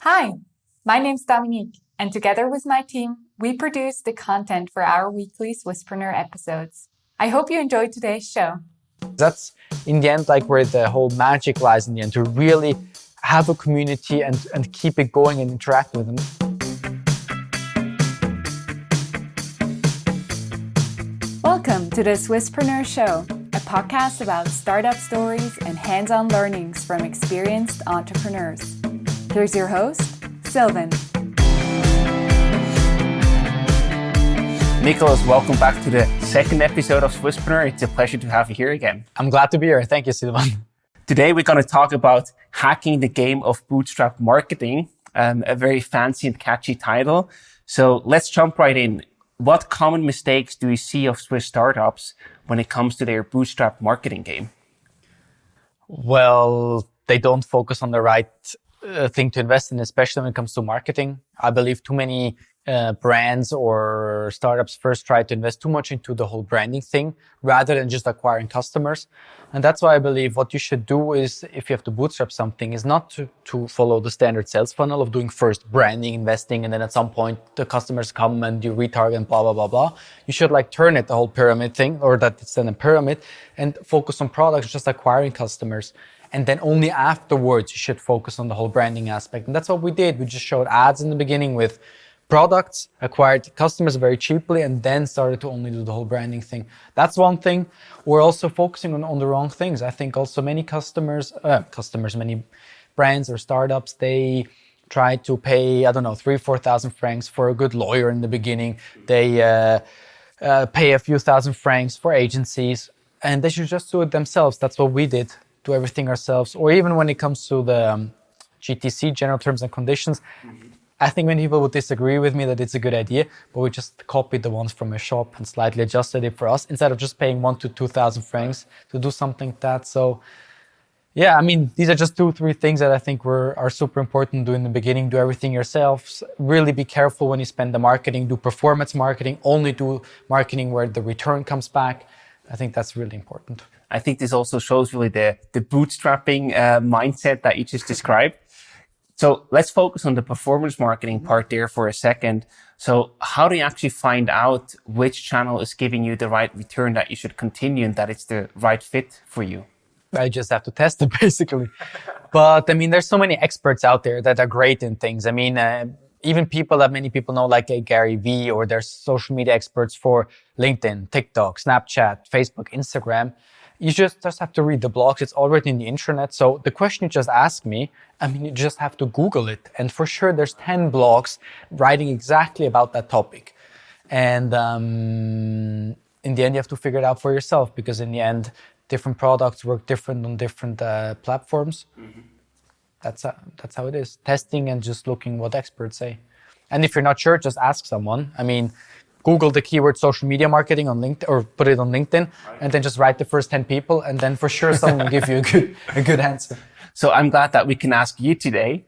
Hi, my name's Dominique, and together with my team, we produce the content for our weekly Swisspreneur episodes. I hope you enjoyed today's show. That's in the end like where the whole magic lies in the end, to really have a community and keep it going and interact with them. Welcome to the Swisspreneur Show, a podcast about startup stories and hands-on learnings from experienced entrepreneurs. Here's your host, Sylvan. Nicholas, welcome back to the second episode of Swisspreneur. It's a pleasure to have you here again. I'm glad to be here. Thank you, Sylvan. Today, we're going to talk about hacking the game of bootstrap marketing, a very fancy and catchy title. So let's jump right in. What common mistakes do you see of Swiss startups when it comes to their bootstrap marketing game? Well, they don't focus on the right thing to invest in, especially when it comes to marketing. I believe too many brands or startups first try to invest too much into the whole branding thing rather than just acquiring customers. And that's why I believe what you should do is, if you have to bootstrap something, is not to follow the standard sales funnel of doing first branding, investing, and then at some point the customers come and you retarget and blah, blah, blah, blah. You should turn it the whole pyramid thing, or that it's then a pyramid, and focus on products, just acquiring customers. And then only afterwards you should focus on the whole branding aspect. And that's what we did. We just showed ads in the beginning with products, acquired customers very cheaply, and then started to only do the whole branding thing. That's one thing. We're also focusing on the wrong things. I think also many many brands or startups, they try to pay, 3,000-4,000 francs for a good lawyer in the beginning. They pay a few thousand francs for agencies, and they should just do it themselves. That's what we did. Do everything ourselves. Or even when it comes to the GTC, general terms and conditions, I think many people would disagree with me that it's a good idea, but we just copied the ones from a shop and slightly adjusted it for us instead of just paying 1,000 to 2,000 francs to do something like that. So yeah, these are just 2-3 things that I think are super important to do in the beginning. Do everything yourselves. Really be careful when you spend the marketing. Do performance marketing. Only do marketing where the return comes back. I think that's really important. I think this also shows really the bootstrapping mindset that you just described. So let's focus on the performance marketing part there for a second. So how do you actually find out which channel is giving you the right return that you should continue and that it's the right fit for you? I just have to test it basically. But there's so many experts out there that are great in things. Even people that many people know, like Gary Vee, or there's social media experts for LinkedIn, TikTok, Snapchat, Facebook, Instagram. You just have to read the blogs. It's already in the internet. So the question you just asked me, you just have to Google it. And for sure, there's 10 blogs writing exactly about that topic. And in the end, you have to figure it out for yourself, because in the end, different products work different on different platforms. Mm-hmm. That's how it is. Testing and just looking what experts say. And if you're not sure, just ask someone. Google the keyword social media marketing on LinkedIn, or put it on LinkedIn, and then just write the first 10 people, and then for sure someone will give you a good answer. So I'm glad that we can ask you today.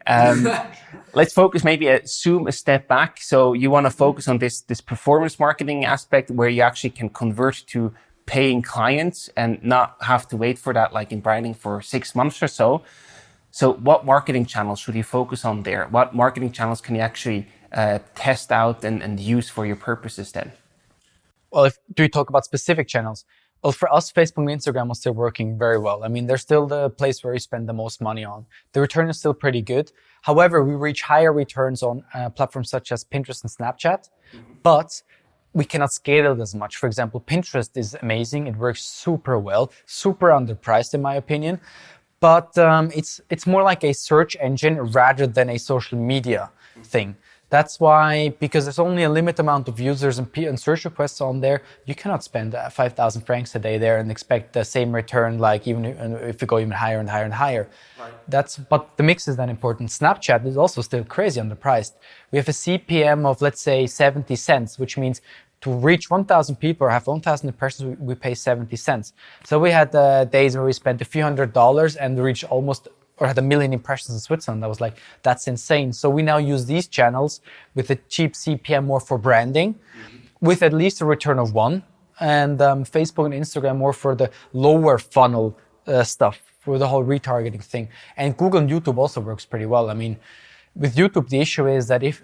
Let's focus, zoom a step back. So you want to focus on this performance marketing aspect where you actually can convert to paying clients and not have to wait for that, like in branding, for 6 months or so. So what marketing channels should you focus on there? What marketing channels can you actually test out and use for your purposes then? Well, do you talk about specific channels? Well, for us, Facebook and Instagram are still working very well. They're still the place where you spend the most money on. The return is still pretty good. However, we reach higher returns on platforms such as Pinterest and Snapchat, but we cannot scale it as much. For example, Pinterest is amazing. It works super well, super underpriced in my opinion. But it's more like a search engine rather than a social media thing. That's why, because there's only a limited amount of users and search requests on there, you cannot spend 5,000 francs a day there and expect the same return, even if you go even higher and higher and higher. Right. But the mix is then important. Snapchat is also still crazy underpriced. We have a CPM of, let's say, 70 cents, which means to reach 1,000 people or have 1,000 impressions, we pay 70 cents. So we had days where we spent a few $100s and reached had 1 million impressions in Switzerland. I was like, that's insane. So we now use these channels with a cheap CPM more for branding, with at least a return of 1. And Facebook and Instagram more for the lower funnel stuff, for the whole retargeting thing. And Google and YouTube also works pretty well. with YouTube, the issue is that if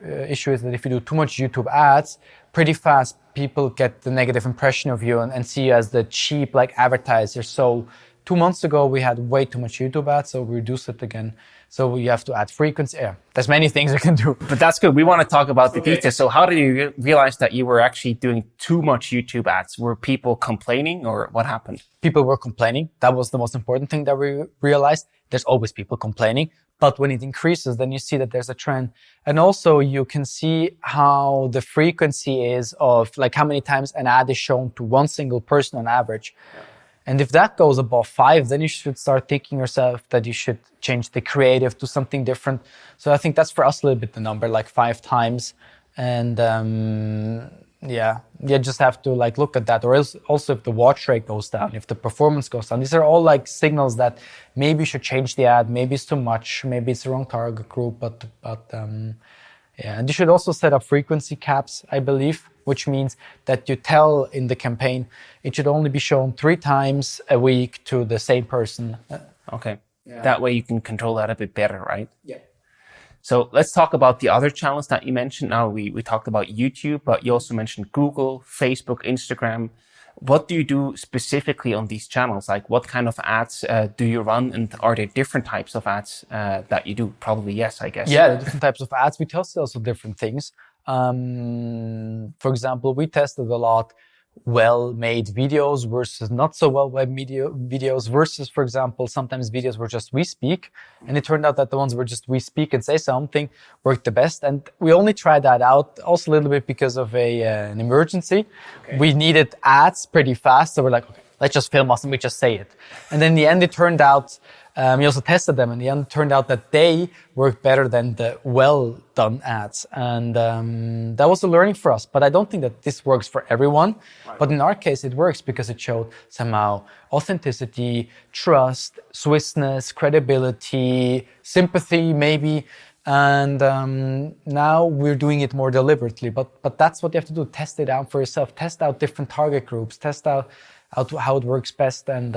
you do too much YouTube ads, pretty fast people get the negative impression of you and see you as the cheap like advertiser. So 2 months ago we had way too much YouTube ads, so we reduced it again. So you have to add frequency. Yeah, there's many things you can do. But that's good. We want to talk about the details. So how did you realize that you were actually doing too much YouTube ads? Were people complaining or what happened? People were complaining. That was the most important thing that we realized. There's always people complaining. But when it increases, then you see that there's a trend. And also you can see how the frequency is of like how many times an ad is shown to one single person on average. Yeah. And if that goes above 5, then you should start thinking yourself that you should change the creative to something different. So I think that's for us a little bit the number, like 5 times. And you just have to like look at that. Or else also if the watch rate goes down, if the performance goes down, these are all like signals that maybe you should change the ad, maybe it's too much, maybe it's the wrong target group, and you should also set up frequency caps, I believe, which means that you tell in the campaign, it should only be shown 3 times a week to the same person. Okay. Yeah. That way you can control that a bit better, right? Yeah. So let's talk about the other channels that you mentioned. Now we talked about YouTube, but you also mentioned Google, Facebook, Instagram. What do you do specifically on these channels? Like what kind of ads do you run, and are there different types of ads that you do? Probably yes, I guess. Yeah, different types of ads. We test also different things. For example, we tested a lot well-made videos versus not so well-made videos versus, for example, sometimes videos were just we speak, and it turned out that the ones where just we speak and say something worked the best. And we only tried that out also a little bit because of an emergency. Okay. We needed ads pretty fast, so we're like, okay, let's just film us and we just say it. And then in the end, it turned out, we also tested them, and in the end, it turned out that they worked better than the well-done ads. And that was a learning for us. But I don't think that this works for everyone. Right. But in our case, it works because it showed somehow authenticity, trust, Swissness, credibility, sympathy, maybe. And now we're doing it more deliberately. But that's what you have to do. Test it out for yourself. Test out different target groups. Test out how it works best. And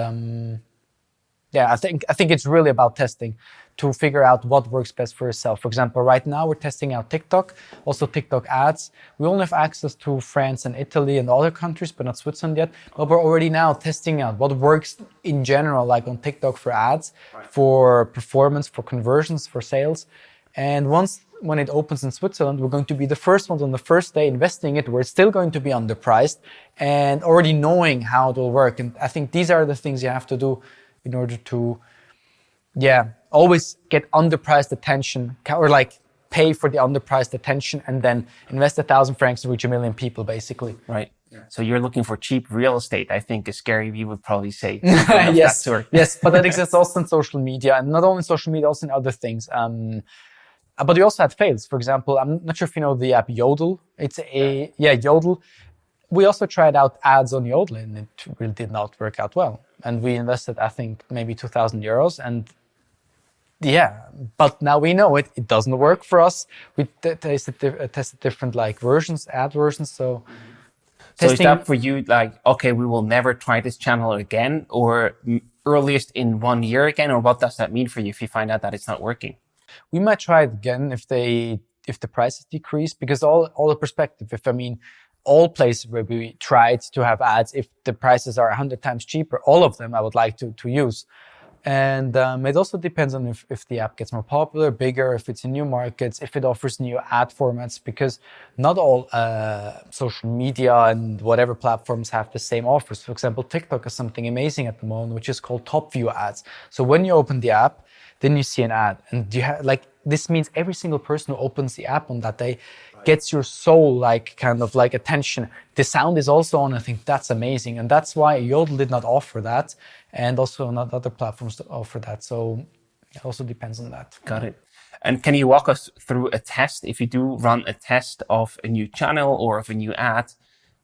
I think it's really about testing to figure out what works best for yourself. For example, right now we're testing out TikTok, also TikTok ads. We only have access to France and Italy and other countries, but not Switzerland yet. But we're already now testing out what works in general, like on TikTok for ads, for performance, for conversions, for sales. And when it opens in Switzerland, we're going to be the first ones on the first day investing it. We're still going to be underpriced and already knowing how it will work. And I think these are the things you have to do in order to, always get underpriced attention, or like pay for the underpriced attention and then invest 1,000 francs to reach 1 million people, basically. Right. Yeah. So you're looking for cheap real estate, I think, as Gary Vee would probably say. Yes, yes, but that exists also in social media, and not only social media, also in other things. But we also had fails. For example, I'm not sure if you know the app Yodel. It's Yodel. We also tried out ads on Yodel, and it really did not work out well. And we invested, I think, maybe 2,000 euros. And but now we know it doesn't work for us. We tested different like versions, ad versions. So is that for you like, okay, we will never try this channel again, or earliest in 1 year again? Or what does that mean for you if you find out that it's not working? We might try it again if the prices decrease, because all the perspective. If all places where we tried to have ads, if the prices are 100 times cheaper, all of them I would like to use. And it also depends on if the app gets more popular, bigger, if it's in new markets, if it offers new ad formats, because not all social media and whatever platforms have the same offers. For example, TikTok has something amazing at the moment, which is called top view ads. So when you open the app, then you see an ad, and you have this means every single person who opens the app on that day gets your soul kind of attention. The sound is also on. I think that's amazing, and that's why Yodel did not offer that, and also not other platforms offer that. So it also depends on that. Got it. And can you walk us through a test? If you do run a test of a new channel or of a new ad,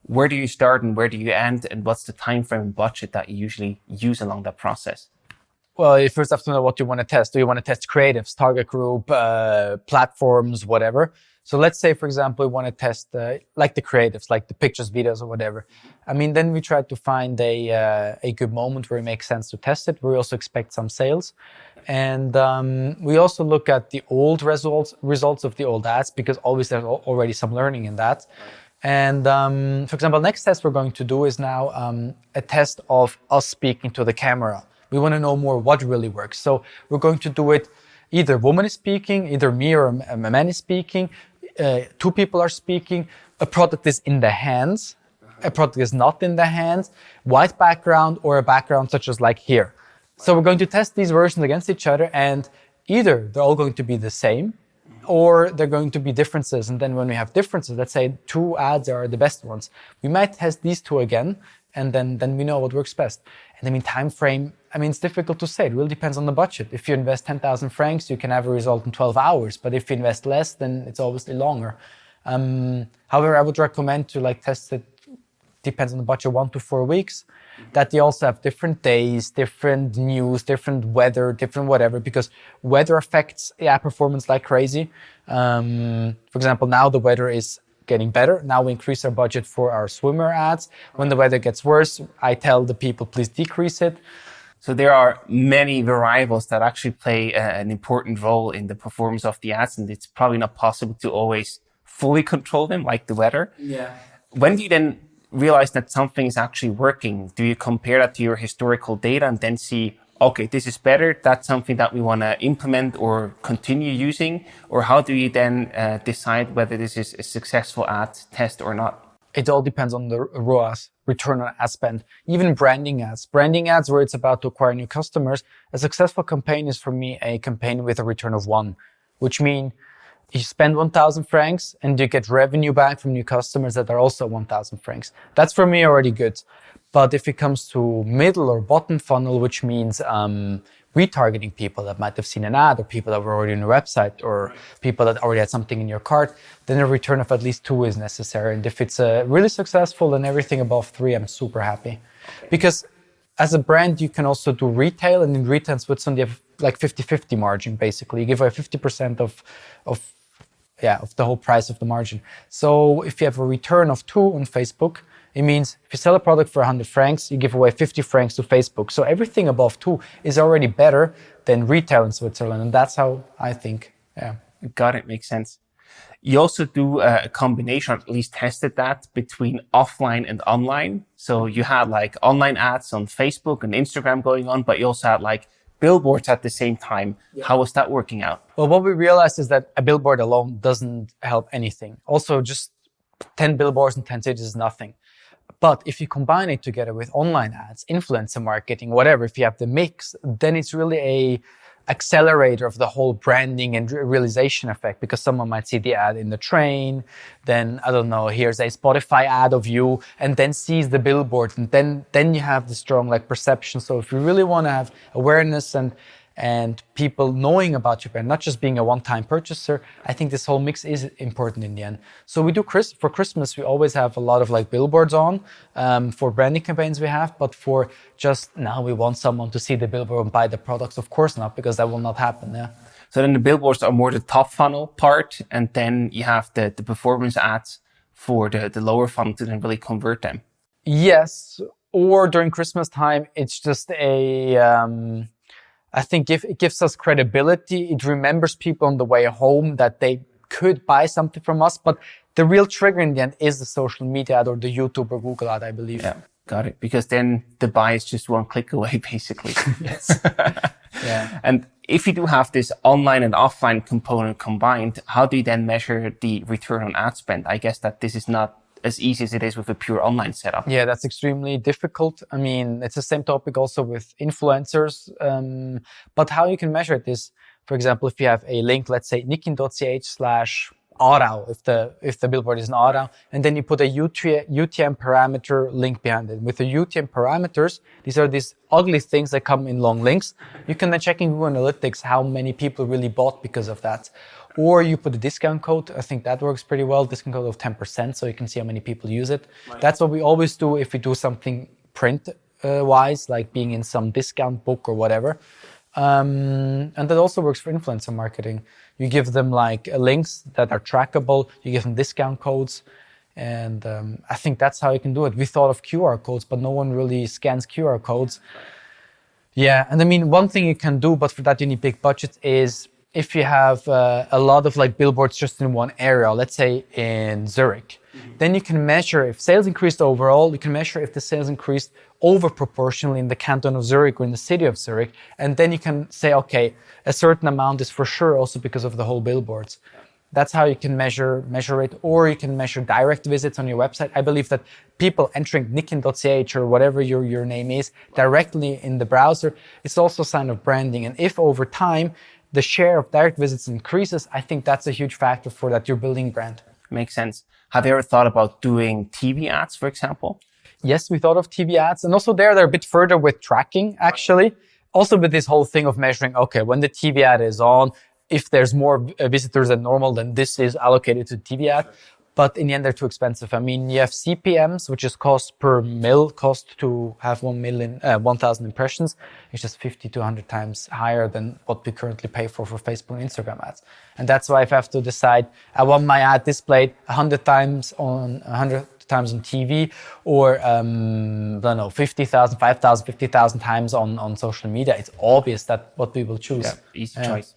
where do you start and where do you end, and what's the time frame and budget that you usually use along that process? Well, you first have to know what you want to test. Do you want to test creatives, target group, platforms, whatever? So let's say, for example, we want to test like the creatives, like the pictures, videos, or whatever. I mean, then we try to find a good moment where it makes sense to test it. We also expect some sales. And we also look at the old results of the old ads, because always there's already some learning in that. And for example, next test we're going to do is now a test of us speaking to the camera. We want to know more what really works. So we're going to do it either woman is speaking, either me or a man is speaking, two people are speaking, a product is in the hands, a product is not in the hands, white background or a background such as like here. So we're going to test these versions against each other, and either they're all going to be the same or they're going to be differences. And then when we have differences, let's say 2 ads are the best ones, we might test these 2 again, and then we know what works best. And I mean, time frame, I mean, it's difficult to say. It really depends on the budget. If you invest 10,000 francs, you can have a result in 12 hours. But if you invest less, then it's obviously longer. However, I would recommend to like test it, depends on the budget, 1 to 4 weeks. That they also have different days, different news, different weather, different whatever, because weather affects performance like crazy. For example, now the weather is getting better. Now we increase our budget for our swimmer ads. When the weather gets worse, I tell the people, please decrease it. So there are many variables that actually play an important role in the performance of the ads, and it's probably not possible to always fully control them, like the weather. Yeah. When do you then realize that something is actually working? Do you compare that to your historical data and then see, okay, this is better, that's something that we want to implement or continue using? Or how do you then decide whether this is a successful ad test or not? It all depends on the ROAS, return on ad spend. Even branding ads where it's about to acquire new customers, a successful campaign is for me a campaign with a return of 1, which means you spend 1,000 francs and you get revenue back from new customers that are also 1,000 francs. That's for me already good. But if it comes to middle or bottom funnel, which means retargeting people that might have seen an ad, or people that were already on your website, or people that already had something in your cart, then a return of at least 2 is necessary. And if it's really successful and everything above 3, I'm super happy. Because as a brand, you can also do retail, and in retail in Switzerland, you have like 50-50 margin, basically. You give away 50% of the whole price of the margin. So if you have a return of 2 on Facebook, it means if you sell a product for 100 francs, you give away 50 francs to Facebook. So everything above 2 is already better than retail in Switzerland. And that's how I think, yeah. Got it, makes sense. You also do a combination, or at least tested that, between offline and online. So you had like online ads on Facebook and Instagram going on, but you also had like billboards at the same time. Yeah. How was that working out? Well, what we realized is that a billboard alone doesn't help anything. Also, just 10 billboards in 10 cities is nothing. But if you combine it together with online ads, influencer marketing, whatever, if you have the mix, then it's really a accelerator of the whole branding and realization effect, because someone might see the ad in the train, then, I don't know, here's a Spotify ad of you, and then sees the billboard, and then you have the strong like perception. So if you really want to have awareness and people knowing about your brand, not just being a one-time purchaser, I think this whole mix is important in the end. So we do for Christmas, we always have a lot of like billboards on for branding campaigns we have, but for just now we want someone to see the billboard and buy the products, of course not, because that will not happen. Yeah. So then the billboards are more the top funnel part, and then you have the performance ads for the lower funnel to then really convert them. Yes, or during Christmas time, it's just I think it gives us credibility. It remembers people on the way home that they could buy something from us. But the real trigger in the end is the social media ad or the YouTube or Google ad, I believe. Yeah, got it. Because then the buy is just 1 click away, basically. Yes. Yeah. And if you do have this online and offline component combined, how do you then measure the return on ad spend? I guess that this is not as easy as it is with a pure online setup. Yeah, that's extremely difficult. I mean, it's the same topic also with influencers. But how you can measure it is, for example, if you have a link, let's say nikin.ch/Aarau, if the billboard is in Aarau, and then you put a UTM parameter link behind it. With the UTM parameters, these are these ugly things that come in long links. You can then check in Google Analytics how many people really bought because of that. Or you put a discount code. I think that works pretty well. Discount code of 10%, so you can see how many people use it. Right. That's what we always do if we do something print wise, like being in some discount book or whatever. And that also works for influencer marketing. You give them like links that are trackable, you give them discount codes. And I think that's how you can do it. We thought of QR codes, but no one really scans QR codes. Yeah, and I mean, one thing you can do, but for that you need big budgets, is if you have a lot of like billboards just in one area, let's say in Zurich, then you can measure if sales increased overall, you can measure if the sales increased over proportionally in the canton of Zurich or in the city of Zurich. And then you can say, okay, a certain amount is for sure also because of the whole billboards. That's how you can measure it, or you can measure direct visits on your website. I believe that people entering nikin.ch or whatever your name is directly in the browser, it's also a sign of branding. And if over time the share of direct visits increases, I think that's a huge factor for that you're building brand. Makes sense. Have you ever thought about doing TV ads, for example? Yes, we thought of TV ads, and also they're a bit further with tracking actually. Also with this whole thing of measuring, okay, when the TV ad is on, if there's more visitors than normal, then this is allocated to TV ad. But in the end, they're too expensive. I mean, you have CPMs, which is cost per mil, cost to have 1,000 impressions. It's just 50 to 100 times higher than what we currently pay for Facebook and Instagram ads. And that's why if I have to decide, I want my ad displayed 100 times on TV, or, I don't know, 50,000, 5,000, 50,000 times on social media, it's obvious that what we will choose. Yeah, easy choice.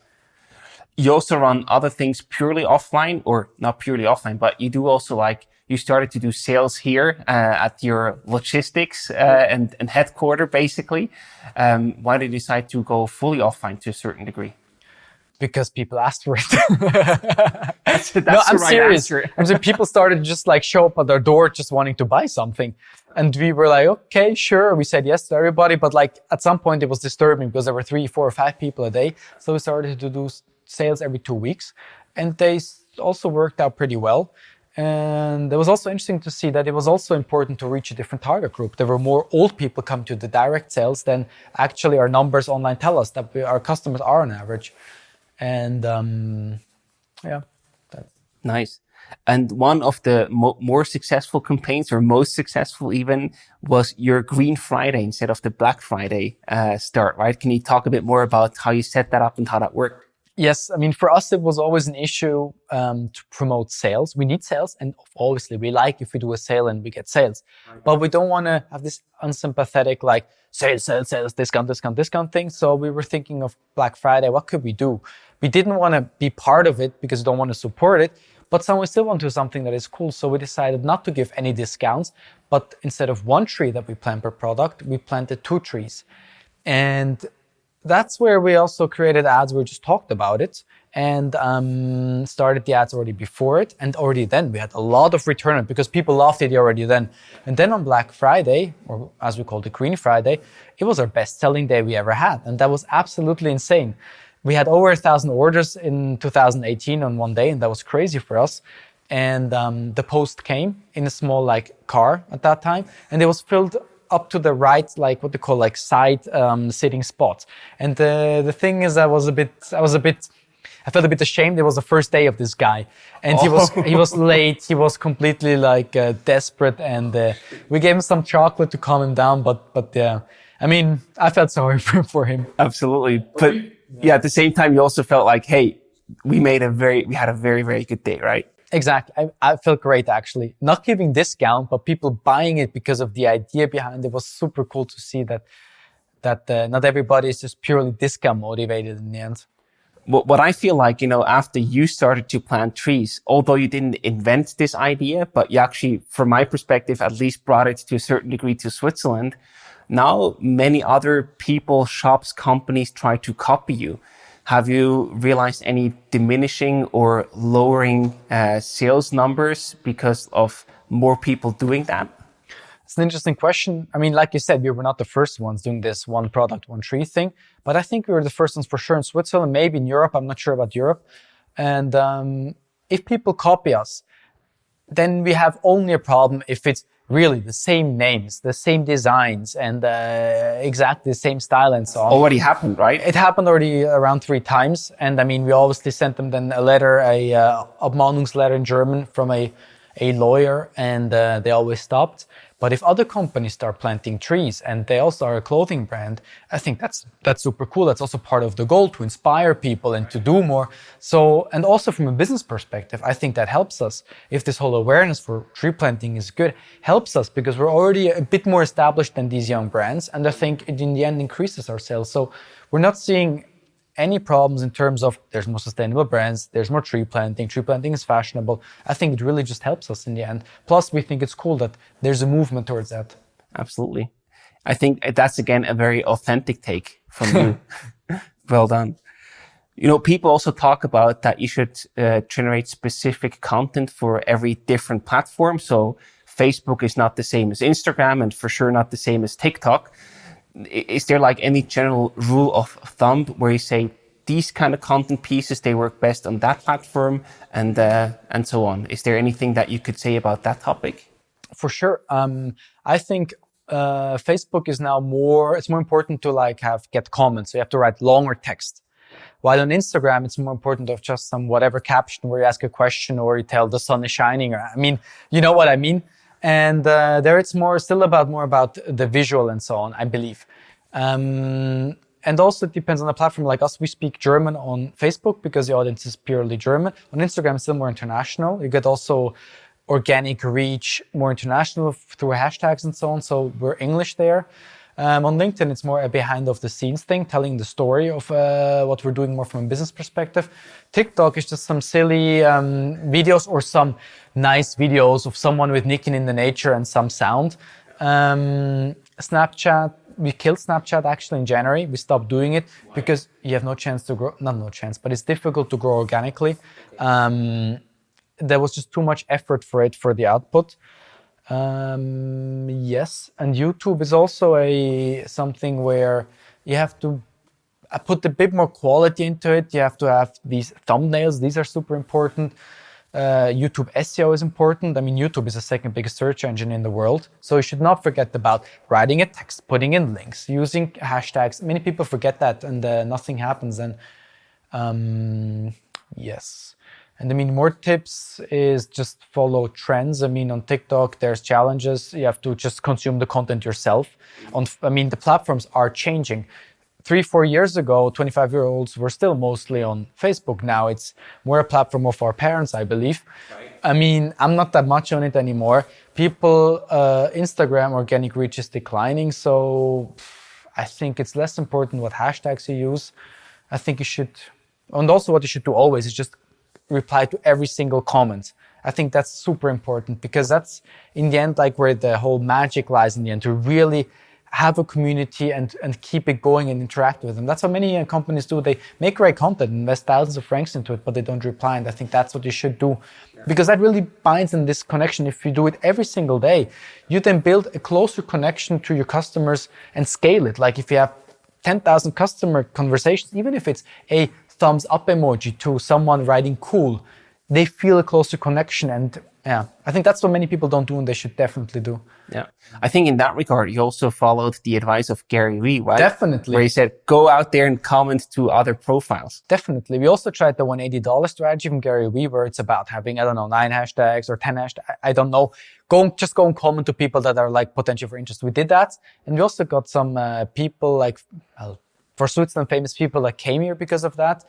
You also run other things purely offline, or not purely offline, but you do also you started to do sales here at your logistics and headquarter, basically. Why did you decide to go fully offline to a certain degree? Because people asked for it. That's no, I'm right serious. Answer. I mean, people started just show up at their door just wanting to buy something. And we were like, okay, sure. We said yes to everybody. But at some point it was disturbing because there were 3, 4, or 5 people a day. So we started to do sales every 2 weeks. And they also worked out pretty well. And it was also interesting to see that it was also important to reach a different target group. There were more old people come to the direct sales than actually our numbers online tell us that our customers are on average. And yeah, that's nice. And one of the more successful campaigns, or most successful even, was your Green Friday instead of the Black Friday start, right? Can you talk a bit more about how you set that up and how that worked? Yes, I mean, for us, it was always an issue to promote sales. We need sales, and obviously we like if we do a sale and we get sales. Right. But we don't want to have this unsympathetic sales, discount thing. So we were thinking of Black Friday. What could we do? We didn't want to be part of it because we don't want to support it, but we still want to do something that is cool. So we decided not to give any discounts, but instead of 1 tree that we plant per product, we planted 2 trees. And that's where we also created ads. We just talked about it and started the ads already before it. And already then we had a lot of return because people loved it already then. And then on Black Friday, or as we called it Green Friday, it was our best selling day we ever had. And that was absolutely insane. We had over 1,000 orders in 2018 on one day, and that was crazy for us. And the post came in a small car at that time, and it was filled up to the right, what they call side sitting spots. And the thing is, I felt a bit ashamed. It was the first day of this guy, and he was late. He was completely desperate, and we gave him some chocolate to calm him down. But yeah, I mean, I felt sorry for him. Absolutely, but yeah, at the same time, you also felt like, hey, we had a very, very good day, right? Exactly. I felt great, actually. Not giving discount, but people buying it because of the idea behind it was super cool to see that not everybody is just purely discount motivated in the end. What I feel like, after you started to plant trees, although you didn't invent this idea, but you actually, from my perspective, at least brought it to a certain degree to Switzerland. Now, many other people, shops, companies try to copy you. Have you realized any diminishing or lowering sales numbers because of more people doing that? It's an interesting question. I mean, like you said, we were not the first ones doing this 1 product, 1 tree thing, but I think we were the first ones for sure in Switzerland, maybe in Europe. I'm not sure about Europe. And if people copy us, then we have only a problem if it's really the same names, the same designs, and exactly the same style and so on. Already happened, right? It happened already around 3 times. And I mean, we obviously sent them then a letter, a Abmahnungsletter in German from a lawyer, and they always stopped. But if other companies start planting trees and they also are a clothing brand, I think that's super cool. That's also part of the goal, to inspire people and to do more. So, and also from a business perspective, I think that helps us. If this whole awareness for tree planting is good, helps us because we're already a bit more established than these young brands. And I think it in the end increases our sales. So we're not seeing any problems in terms of there's more sustainable brands, there's more tree planting is fashionable. I think it really just helps us in the end. Plus, we think it's cool that there's a movement towards that. Absolutely. I think that's, again, a very authentic take from you. Well done. You know, people also talk about that you should generate specific content for every different platform. So Facebook is not the same as Instagram, and for sure not the same as TikTok. Is there like any general rule of thumb where you say these kind of content pieces, they work best on that platform, and so on? Is there anything that you could say about that topic? For sure. I think Facebook is now it's more important to get comments. So you have to write longer text. While on Instagram, it's more important of just some whatever caption where you ask a question or you tell the sun is shining. Or, I mean, you know what I mean? And there it's more about the visual and so on, I believe. And also it depends on the platform. Like us, we speak German on Facebook because the audience is purely German. On Instagram, it's still more international. You get also organic reach, more international through hashtags and so on. So we're English there. On LinkedIn, it's more a behind of the scenes thing, telling the story of what we're doing more from a business perspective. TikTok is just some silly videos or some nice videos of someone with nicking in the nature and some sound. Snapchat, we killed Snapchat actually in January. We stopped doing it because you have no chance to grow, not no chance, but it's difficult to grow organically. There was just too much effort for the output. Yes, and YouTube is also something where you have to put a bit more quality into it. You have to have these thumbnails. These are super important. YouTube SEO is important. I mean, YouTube is the second biggest search engine in the world. So you should not forget about writing a text, putting in links, using hashtags. Many people forget that and nothing happens. And yes. And I mean, more tips is just follow trends. I mean, on TikTok, there's challenges. You have to just consume the content yourself. The platforms are changing. 3-4 years ago, 25-year-olds were still mostly on Facebook. Now it's more a platform of our parents, I believe. Right. I mean, I'm not that much on it anymore. Instagram organic reach is declining. So I think it's less important what hashtags you use. I think you should, and also what you should do always is just reply to every single comment. I think that's super important because that's in the end like where the whole magic lies in the end, to really have a community and keep it going and interact with them. That's what many companies do. They make great content, invest thousands of francs into it, but they don't reply. And I think that's what you should do because that really binds in this connection. If you do it every single day, you then build a closer connection to your customers and scale it. Like if you have 10,000 customer conversations, even if it's a thumbs up emoji to someone writing cool, they feel a closer connection. And yeah, I think that's what many people don't do and they should definitely do. Yeah. I think in that regard, you also followed the advice of Gary Vee, right? Definitely. Where he said, go out there and comment to other profiles. Definitely. We also tried the $180 strategy from Gary Vee, where it's about having, 9 hashtags or 10 hashtags. I don't know. Go and comment to people that are like potential for interest. We did that. And we also got some people for Switzerland, famous people that came here because of that.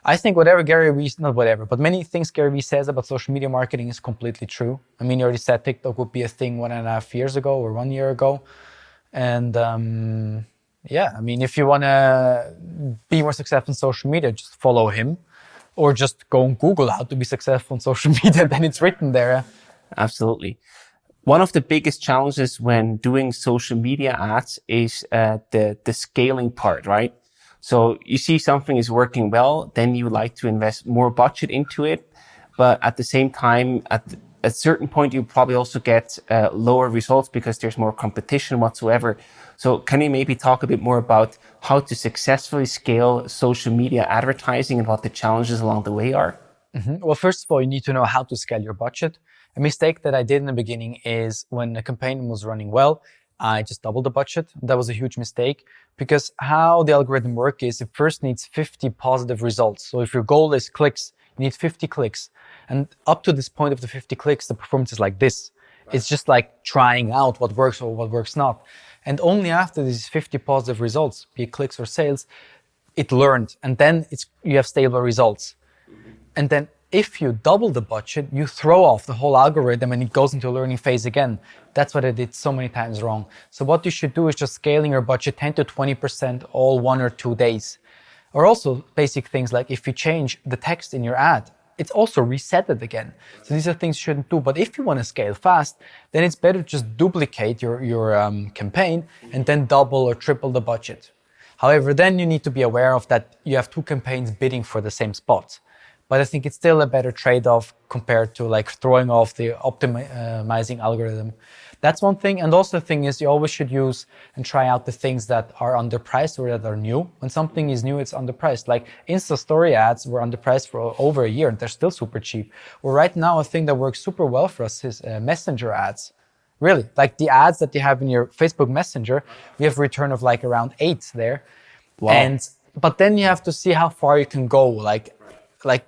I think many things Gary Vee says about social media marketing is completely true. I mean, you already said TikTok would be a thing 1.5 years ago or 1 year ago. And if you want to be more successful in social media, just follow him or just go and Google how to be successful in social media. Then it's written there. Absolutely. One of the biggest challenges when doing social media ads is the scaling part, right? So you see something is working well, then you like to invest more budget into it. But at the same time, at a certain point, you probably also get lower results because there's more competition whatsoever. So can you maybe talk a bit more about how to successfully scale social media advertising and what the challenges along the way are? Mm-hmm. Well, first of all, you need to know how to scale your budget. A mistake that I did in the beginning is when a campaign was running well, I just doubled the budget. That was a huge mistake because how the algorithm works is it first needs 50 positive results. So if your goal is clicks, you need 50 clicks. And up to this point of the 50 clicks, the performance is like this. It's just like trying out what works or what works not. And only after these 50 positive results, be it clicks or sales, it learned. And then you have stable results. And then if you double the budget, you throw off the whole algorithm and it goes into a learning phase again. That's what I did so many times wrong. So what you should do is just scaling your budget 10 to 20% all 1 or 2 days. Or also basic things like if you change the text in your ad, it's also reset it again. So these are things you shouldn't do. But if you want to scale fast, then it's better to just duplicate your campaign and then double or triple the budget. However, then you need to be aware of that you have 2 campaigns bidding for the same spot. But I think it's still a better trade-off compared to like throwing off the optimizing algorithm. That's one thing. And also the thing is you always should use and try out the things that are underpriced or that are new. When something is new, it's underpriced. Like Insta story ads were underpriced for over a year and they're still super cheap. Well, right now, a thing that works super well for us is messenger ads. Really, like the ads that you have in your Facebook Messenger, we have a return of like around 8 there. Wow. But then you have to see how far you can go. Like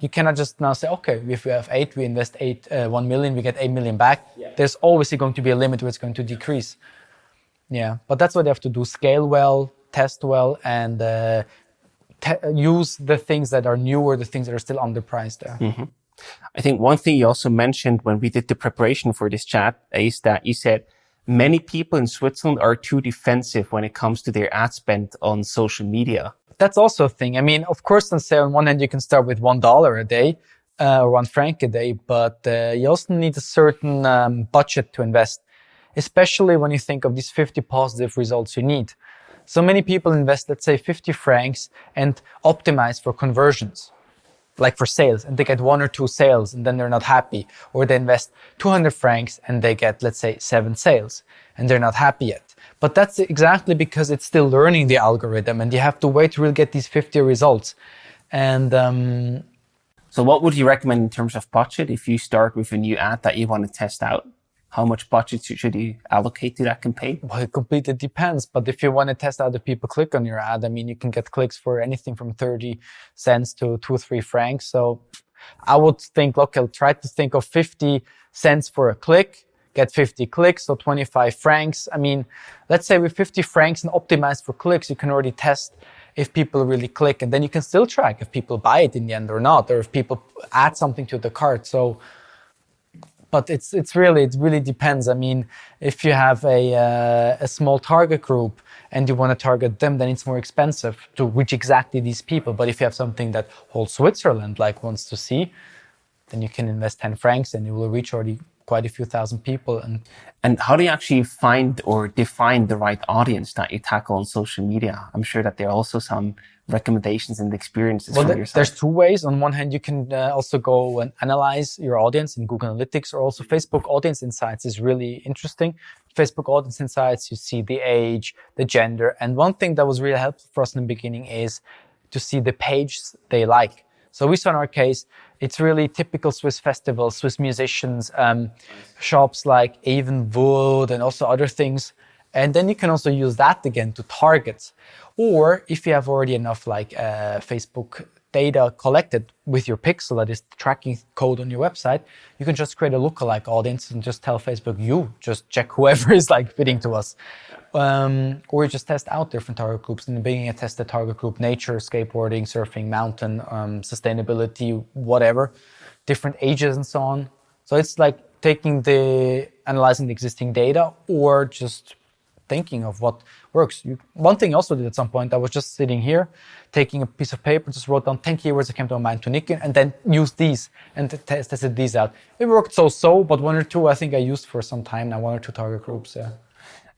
you cannot just now say, okay, if we have 8, we invest 1 million, we get 8 million back. Yeah. There's always going to be a limit where it's going to decrease. Yeah, but that's what you have to do: scale well, test well, and use the things that are new or the things that are still underpriced there. Mm-hmm. I think one thing you also mentioned when we did the preparation for this chat is that you said many people in Switzerland are too defensive when it comes to their ad spend on social media. That's also a thing. I mean, of course, let's say on one hand, you can start with $1 a day or 1 franc a day, but you also need a certain budget to invest, especially when you think of these 50 positive results you need. So many people invest, let's say, 50 francs and optimize for conversions, like for sales, and they get 1 or 2 sales and then they're not happy. Or they invest 200 francs and they get, let's say, 7 sales and they're not happy yet. But that's exactly because it's still learning the algorithm and you have to wait to really get these 50 results. And so what would you recommend in terms of budget if you start with a new ad that you want to test out? How much budget should you allocate to that campaign? Well, it completely depends. But if you want to test out if people click on your ad, I mean, you can get clicks for anything from 30 cents to 2 or 3 francs. So I would think, look, I'll try to think of 50 cents for a click, get 50 clicks, so 25 francs. I mean, let's say with 50 francs and optimized for clicks, you can already test if people really click. And then you can still track if people buy it in the end or not, or if people add something to the cart. So, but it really depends. I mean, if you have a small target group and you want to target them, then it's more expensive to reach exactly these people. But if you have something that whole Switzerland like wants to see, then you can invest 10 francs and you will reach already quite a few thousand people. And how do you actually find or define the right audience that you tackle on social media? I'm sure that there are also some recommendations and experiences from your side. There's 2 ways. On one hand, you can also go and analyze your audience in Google Analytics, or also Facebook Audience Insights is really interesting. Facebook Audience Insights, you see the age, the gender. And one thing that was really helpful for us in the beginning is to see the pages they like. So we saw in our case, it's really typical Swiss festivals, Swiss musicians, shops like Evenwood and also other things. And then you can also use that again to target. Or if you have already enough like Facebook data collected with your pixel, that is the tracking code on your website, you can just create a lookalike audience and just tell Facebook, you just check whoever is like fitting to us. Or you just test out different target groups. In the beginning, I tested target group nature, skateboarding, surfing, mountain, sustainability, whatever, different ages and so on. So it's like analyzing the existing data or just thinking of what works. One thing I also did at some point, I was just sitting here, taking a piece of paper, just wrote down 10 keywords that came to my mind to Nicky, and then used these and tested these out. It worked so, but 1 or 2 I think I used for some time now, 1 or 2 target groups, yeah.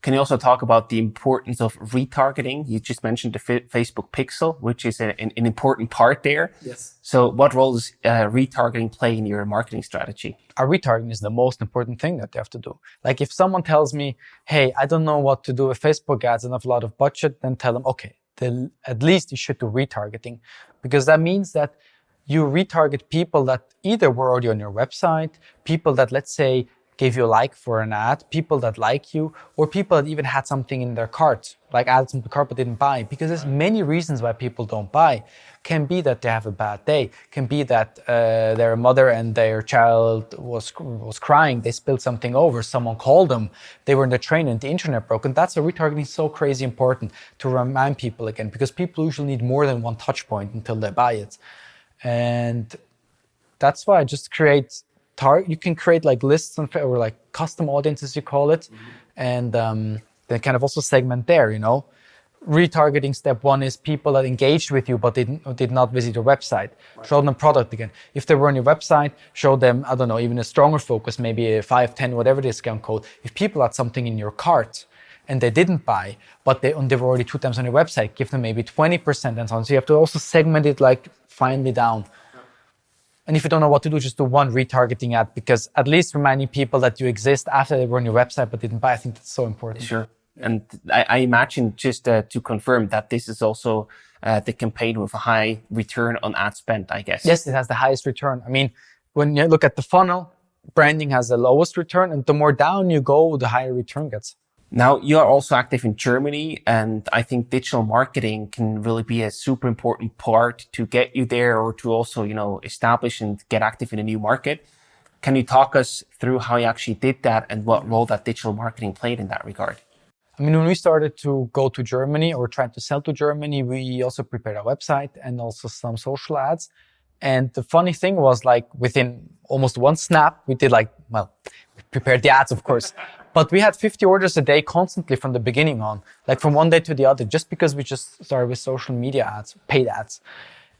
Can you also talk about the importance of retargeting? You just mentioned the Facebook pixel, which is an important part there. Yes. So what role does retargeting play in your marketing strategy? Our retargeting is the most important thing that you have to do. Like if someone tells me, hey, I don't know what to do with Facebook ads and have a lot of budget, then tell them, okay, at least you should do retargeting, because that means that you retarget people that either were already on your website, people that, let's say, gave you a like for an ad, people that like you, or people that even had something in their cart, like added something to the cart but didn't buy. Because there's many reasons why people don't buy. Can be that they have a bad day. Can be that their mother and their child was crying. They spilled something over. Someone called them. They were in the train and the internet broke. And that's why retargeting is so crazy important to remind people again, because people usually need more than one touch point until they buy it. And that's why I just create you can create like lists or like custom audiences, you call it, and then kind of also segment there, you know. Retargeting step one is people that engaged with you but did not visit your website. Right. Show them product again. If they were on your website, show them, I don't know, even a stronger focus, maybe a 5, 10, whatever discount code. If people had something in your cart and they didn't buy, but they were already 2 times on your website, give them maybe 20% and so on. So you have to also segment it like finely down. And if you don't know what to do, just do one retargeting ad, because at least reminding people that you exist after they were on your website but didn't buy, I think that's so important. Sure. And I imagine, just to confirm, that this is also the campaign with a high return on ad spend, I guess. Yes, it has the highest return. I mean, when you look at the funnel, branding has the lowest return, and the more down you go, the higher return gets. Now, you are also active in Germany, and I think digital marketing can really be a super important part to get you there, or to also, you know, establish and get active in a new market. Can you talk us through how you actually did that and what role that digital marketing played in that regard? I mean, when we started to go to Germany or tried to sell to Germany, we also prepared our website and also some social ads. And the funny thing was, like, within almost one snap, we did we prepared the ads, of course, but we had 50 orders a day constantly from the beginning on, like from one day to the other, just because we just started with social media ads, paid ads.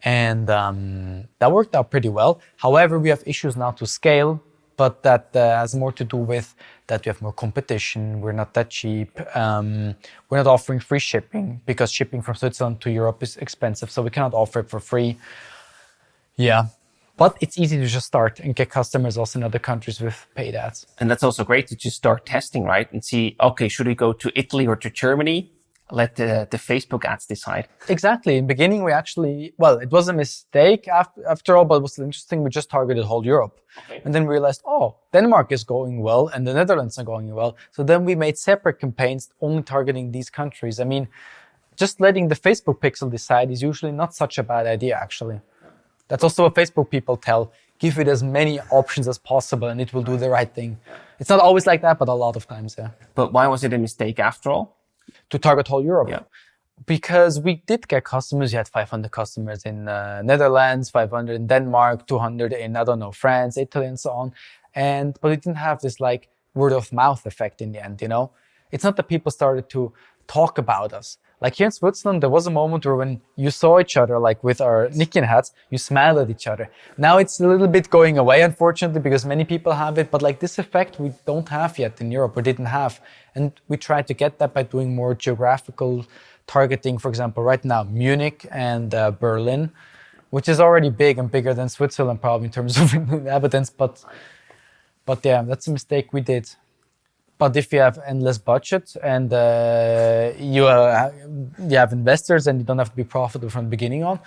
And that worked out pretty well. However, we have issues now to scale, but that has more to do with that we have more competition. We're not that cheap. We're not offering free shipping, because shipping from Switzerland to Europe is expensive, so we cannot offer it for free. Yeah. But it's easy to just start and get customers also in other countries with paid ads. And that's also great to just start testing, right? And see, okay, should we go to Italy or to Germany? Let the Facebook ads decide. Exactly. In the beginning, we actually, it was a mistake after all, but it was interesting. We just targeted whole Europe. Okay. And then we realized, Denmark is going well and the Netherlands are going well. So then we made separate campaigns only targeting these countries. I mean, just letting the Facebook pixel decide is usually not such a bad idea, actually. That's also what Facebook people tell. Give it as many options as possible and it will do the right thing. It's not always like that, but a lot of times, yeah. But why was it a mistake after all? To target whole Europe. Yeah. Because we did get customers. You had 500 customers in Netherlands, 500 in Denmark, 200 in, France, Italy, and so on. But it didn't have this like word of mouth effect in the end, you know? It's not that people started to talk about us. Like here in Switzerland, there was a moment where when you saw each other, like with our Nikian hats, you smiled at each other. Now it's a little bit going away, unfortunately, because many people have it. But like this effect, we don't have yet in Europe, or didn't have. And we tried to get that by doing more geographical targeting. For example, right now, Munich and Berlin, which is already big and bigger than Switzerland, probably in terms of inhabitants. But yeah, that's a mistake we did. But if you have endless budget and you have investors and you don't have to be profitable from the beginning on,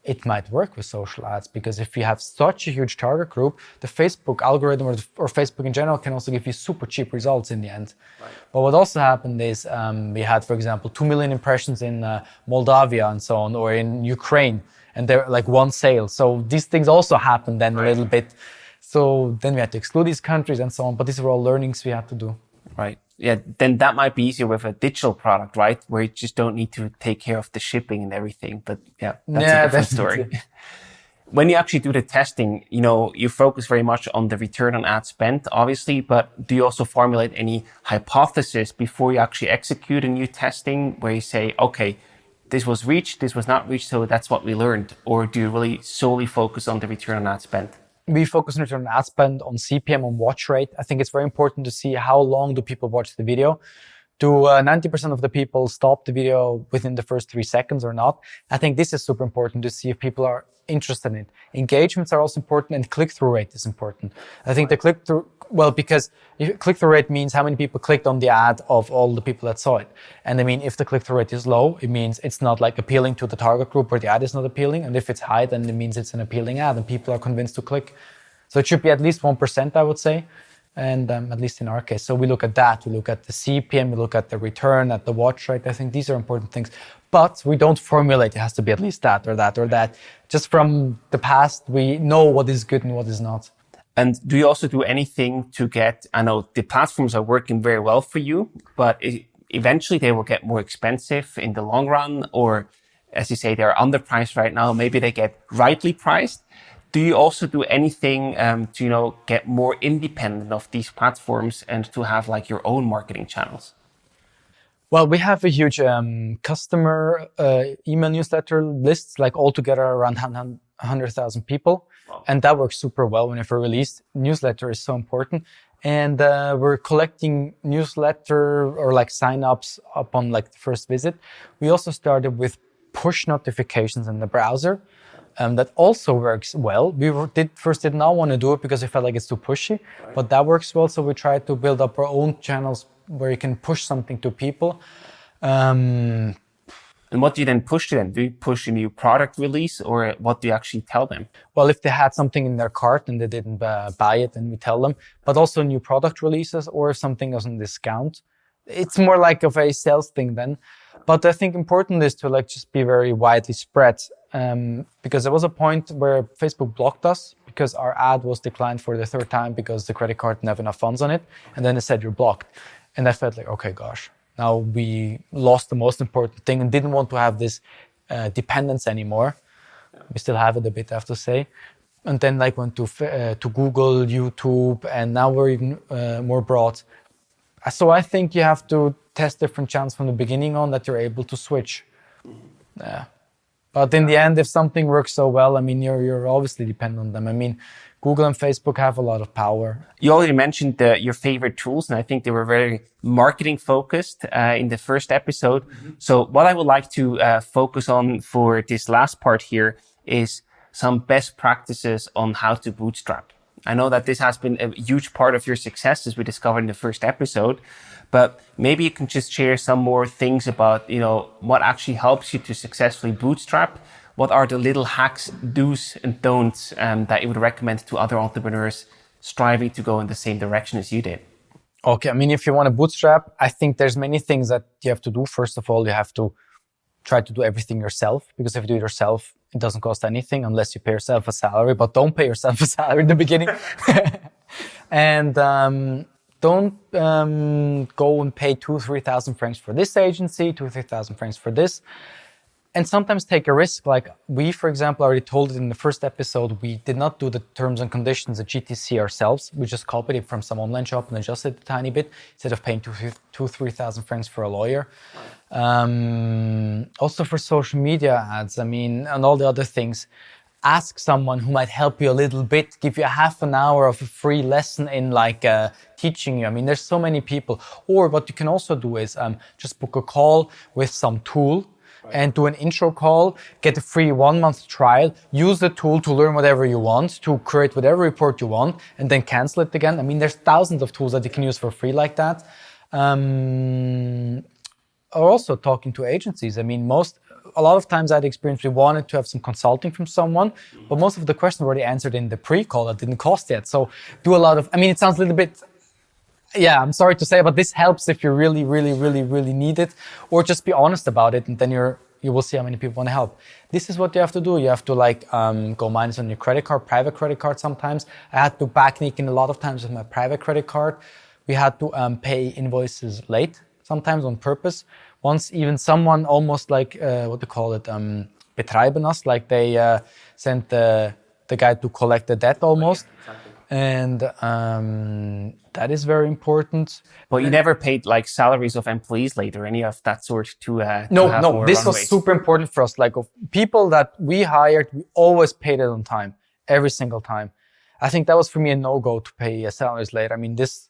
it might work with social ads, because if you have such a huge target group, the Facebook algorithm or Facebook in general can also give you super cheap results in the end. Right. But what also happened is we had, for example, 2 million impressions in Moldavia and so on, or in Ukraine, and they're like one sale. So these things also happened then a little bit. So then we had to exclude these countries and so on. But these are all learnings we had to do. Right. Yeah. Then that might be easier with a digital product, right? Where you just don't need to take care of the shipping and everything. But yeah, that's a different story. When you actually do the testing, you focus very much on the return on ad spend, obviously, but do you also formulate any hypothesis before you actually execute a new testing where you say, okay, this was reached, this was not reached, so that's what we learned? Or do you really solely focus on the return on ad spend? We focus on return on ad spend, on CPM, on watch rate. I think it's very important to see how long do people watch the video. Do 90% of the people stop the video within the first 3 seconds or not? I think this is super important to see if people are interested in it. Engagements are also important, and click-through rate is important. I think the click-through, because click-through rate means how many people clicked on the ad of all the people that saw it. And I mean, if the click-through rate is low, it means it's not like appealing to the target group, or the ad is not appealing. And if it's high, then it means it's an appealing ad and people are convinced to click. So it should be at least 1%, I would say. And at least in our case, so we look at that. We look at the CPM, we look at the return, at the watch rate. I think these are important things. But we don't formulate it has to be at least that or that or that. Just from the past, we know what is good and what is not. And do you also do anything to get, I know the platforms are working very well for you, but eventually they will get more expensive in the long run, or as you say, they're underpriced right now. Maybe they get rightly priced. Do you also do anything to, get more independent of these platforms and to have like your own marketing channels? Well, we have a huge customer email newsletter lists, like altogether around 100,000 people. Wow. And that works super well whenever released. Newsletter is so important. And we're collecting newsletter or like sign-ups upon like the first visit. We also started with push notifications in the browser. That also works well. We did not want to do it because we felt like it's too pushy, but that works well. So we tried to build up our own channels where you can push something to people. And what do you then push to them? Do you push a new product release, or what do you actually tell them? Well, if they had something in their cart and they didn't buy it, then we tell them. But also new product releases, or if something is on discount. It's more like of a sales thing then. But I think important is to like just be very widely spread. Because there was a point where Facebook blocked us because our ad was declined for the third time because the credit card didn't have enough funds on it. And then they said, you're blocked. And I felt like, okay, gosh, now we lost the most important thing and didn't want to have this dependence anymore. We still have it a bit, I have to say. And then like went to Google, YouTube, and now we're even more broad. So I think you have to test different channels from the beginning on that you're able to switch. Yeah. But in the end, if something works so well, I mean, you're obviously dependent on them. I mean, Google and Facebook have a lot of power. You already mentioned your favorite tools, and I think they were very marketing focused in the first episode. Mm-hmm. So what I would like to focus on for this last part here is some best practices on how to bootstrap. I know that this has been a huge part of your success, as we discovered in the first episode, but maybe you can just share some more things about, what actually helps you to successfully bootstrap. What are the little hacks, do's and don'ts that you would recommend to other entrepreneurs striving to go in the same direction as you did? Okay, I mean, if you want to bootstrap, I think there's many things that you have to do. First of all, you have to try to do everything yourself, because if you do it yourself, it doesn't cost anything unless you pay yourself a salary, but don't pay yourself a salary in the beginning. And don't go and pay 2,000-3,000 francs for this agency, 2,000-3,000 francs for this. And sometimes take a risk. Like we, for example, already told it in the first episode, we did not do the terms and conditions at GTC ourselves. We just copied it from some online shop and adjusted it a tiny bit instead of paying 2,000-3,000 francs for a lawyer. Also for social media ads, I mean, and all the other things, ask someone who might help you a little bit, give you a half an hour of a free lesson in like teaching you. I mean, there's so many people. Or what you can also do is just book a call with some tool and do an intro call, get a free 1 month trial, use the tool to learn whatever you want, to create whatever report you want, and then cancel it again. I mean, there's thousands of tools that you can use for free like that. Or also talking to agencies. I mean, a lot of times I had experience, we wanted to have some consulting from someone, but most of the questions were already answered in the pre-call that didn't cost yet. So do a lot of, I mean, it sounds a little bit, yeah, I'm sorry to say, but this helps if you really, really, really, really need it, or just be honest about it, and then you will see how many people want to help. This is what you have to do. You have to like go minus on your credit card, private credit card sometimes. I had to backnick in a lot of times with my private credit card. We had to pay invoices late, sometimes on purpose. Once even someone almost like, what do you call it, betreiben us, like they sent the guy to collect the debt almost. Yeah, exactly. And that is very important. But you never paid like salaries of employees late or any of that sort to No, have no, more this runways. Was super important for us. Like of people that we hired, we always paid it on time, every single time. I think that was for me a no-go to pay salaries late. I mean, this...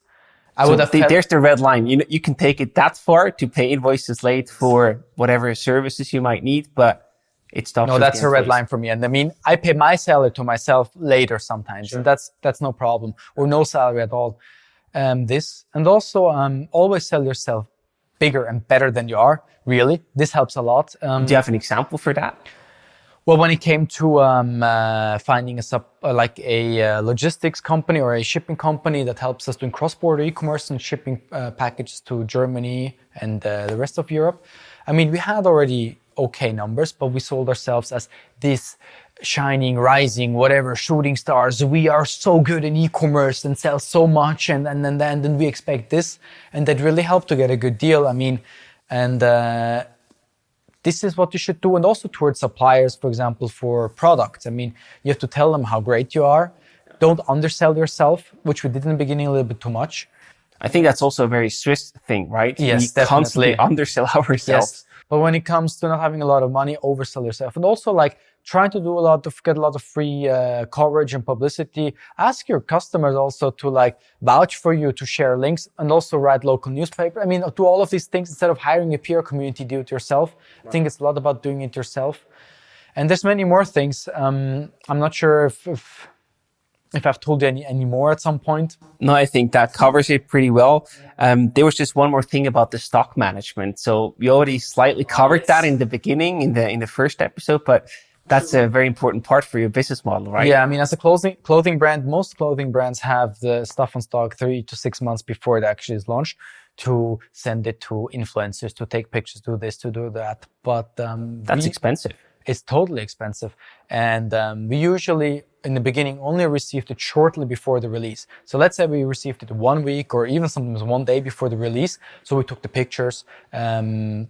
There's the red line. You can take it that far to pay invoices late for whatever services you might need, but it stops. No, that's a red line for me. And I mean, I pay my salary to myself later sometimes, sure. And that's no problem, or no salary at all. And also always sell yourself bigger and better than you are. Really, this helps a lot. Do you have an example for that? Well, when it came to finding a logistics company or a shipping company that helps us doing cross-border e-commerce and shipping packages to Germany and the rest of Europe, I mean, we had already okay numbers, but we sold ourselves as this shining, rising, whatever, shooting stars. We are so good in e-commerce and sell so much, and then we expect this, and that really helped to get a good deal. I mean, and this is what you should do, and also towards suppliers, for example, for products. I mean, you have to tell them how great you are. Don't undersell yourself, which we did in the beginning a little bit too much. I think that's also a very Swiss thing, right? Yes, we definitely. Constantly undersell ourselves. Yes. But when it comes to not having a lot of money, oversell yourself. And also like trying to get a lot of free coverage and publicity. Ask your customers also to like vouch for you, to share links, and also write local newspaper. I mean, do all of these things instead of hiring a PR community, do it yourself. Right. I think it's a lot about doing it yourself. And there's many more things. I'm not sure if I've told you any more at some point. No, I think that covers it pretty well. There was just one more thing about the stock management. So we already slightly covered that in the beginning, in the first episode, but that's a very important part for your business model, right? Yeah, I mean, as a clothing brand, most clothing brands have the stuff on stock 3 to 6 months before it actually is launched to send it to influencers, to take pictures, do this, to do that. But that's expensive. It's totally expensive. And we usually, in the beginning, only received it shortly before the release. So let's say we received it 1 week or even sometimes 1 day before the release. So we took the pictures and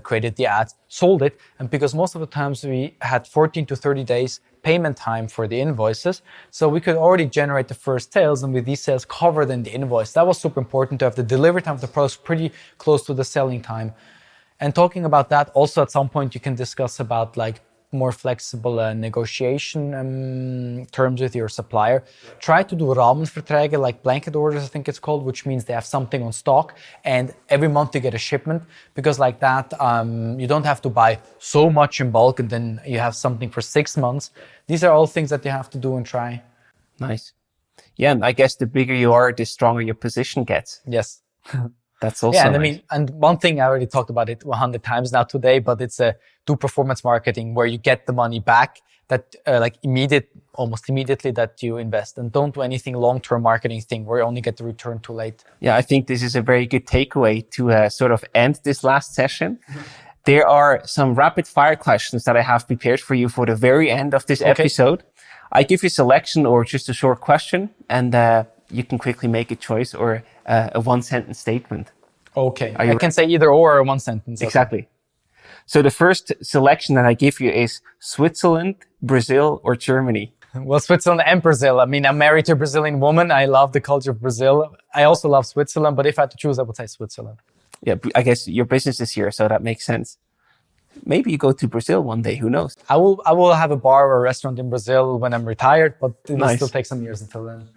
created the ads, sold it. And because most of the times we had 14 to 30 days payment time for the invoices, so we could already generate the first sales, and with these sales covered in the invoice. That was super important to have the delivery time of the products pretty close to the selling time. And talking about that, also at some point you can discuss about like more flexible negotiation terms with your supplier. Try to do Rahmenverträge, like blanket orders, I think it's called, which means they have something on stock and every month you get a shipment, because like that, you don't have to buy so much in bulk and then you have something for 6 months. These are all things that you have to do and try. Nice. Yeah, and I guess the bigger you are, the stronger your position gets. Yes. That's also yeah, and nice. I mean, and one thing I already talked about it 100 times now today, but it's do performance marketing where you get the money back that almost immediately that you invest, and don't do anything long-term marketing thing where you only get the return too late. Yeah, I think this is a very good takeaway to sort of end this last session. There are some rapid fire questions that I have prepared for you for the very end of this episode. I give you a selection or just a short question, and you can quickly make a choice or a one-sentence statement. Okay. I can say either or one sentence. Exactly. Okay. So the first selection that I give you is Switzerland, Brazil, or Germany. Well, Switzerland and Brazil. I mean, I'm married to a Brazilian woman. I love the culture of Brazil. I also love Switzerland, but if I had to choose, I would say Switzerland. Yeah, I guess your business is here, so that makes sense. Maybe you go to Brazil one day, who knows? I will have a bar or a restaurant in Brazil when I'm retired, but it will still take some years until then.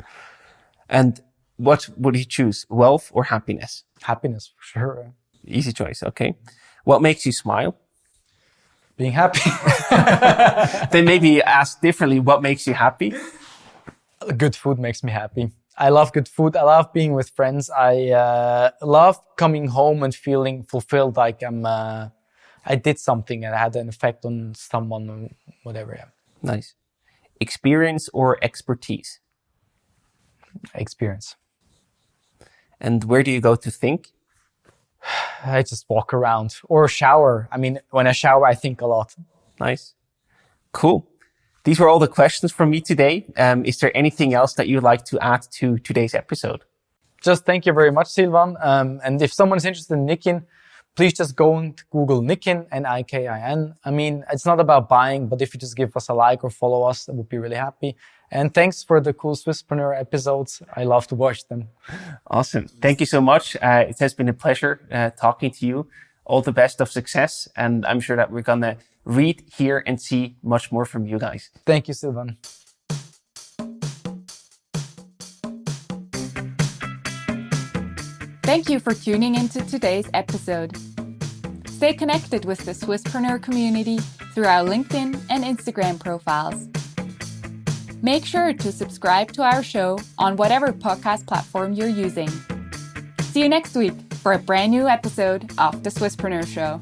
And what would you choose, wealth or happiness? Happiness, for sure. Easy choice, okay. What makes you smile? Being happy. Then maybe ask differently, what makes you happy? Good food makes me happy. I love good food. I love being with friends. I love coming home and feeling fulfilled, like I did something and I had an effect on someone or whatever. Yeah. Nice. Experience or expertise? Experience. And where do you go to think? I just walk around or shower. I mean, when I shower, I think a lot. Nice. Cool. These were all the questions from me today. Is there anything else that you'd like to add to today's episode? Just thank you very much, Silvan. And if someone is interested in Nikin, please just go and Google Nikin, Nikin. I mean, it's not about buying, but if you just give us a like or follow us, I would be really happy. And thanks for the cool Swisspreneur episodes. I love to watch them. Awesome. Thank you so much. It has been a pleasure talking to you. All the best of success. And I'm sure that we're going to read, hear, and see much more from you guys. Thank you, Silvan. Thank you for tuning into today's episode. Stay connected with the Swisspreneur community through our LinkedIn and Instagram profiles. Make sure to subscribe to our show on whatever podcast platform you're using. See you next week for a brand new episode of the Swisspreneur Show.